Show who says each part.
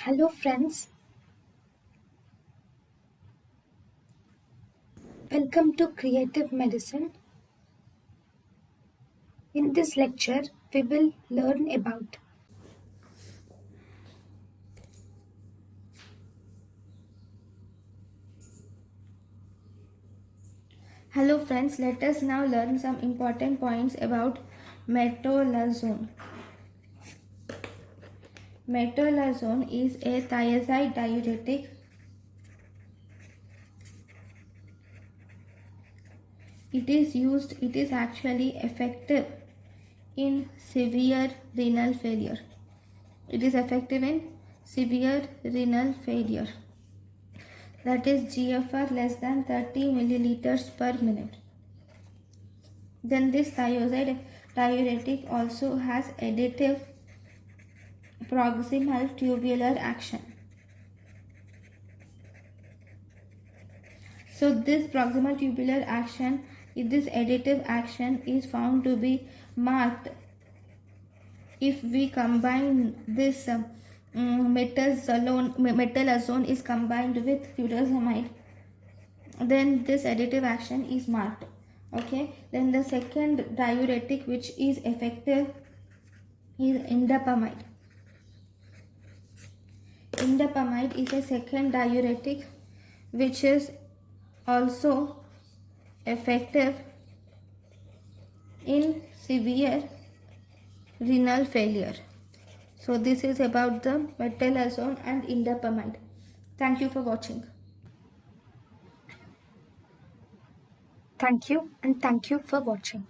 Speaker 1: Hello friends, welcome to Creative Medicine. In this lecture, we will learn about
Speaker 2: Hello friends, let us now learn some important points about metalazone. Metalazone is a thiazide diuretic. It is actually effective in severe renal failure. It is effective in severe renal failure. That is GFR less than 30 milliliters per minute. Then this thiazide diuretic also has additive proximal tubular action. So this proximal tubular action, this additive action is found to be marked if we combine this metalazone is combined with furosemide, then this additive action is marked. Okay, then the second diuretic which is effective is indapamide. Indapamide is a second diuretic which is also effective in severe renal failure. So this is about the metalazone and indapamide. Thank you for watching.
Speaker 1: thank you for watching.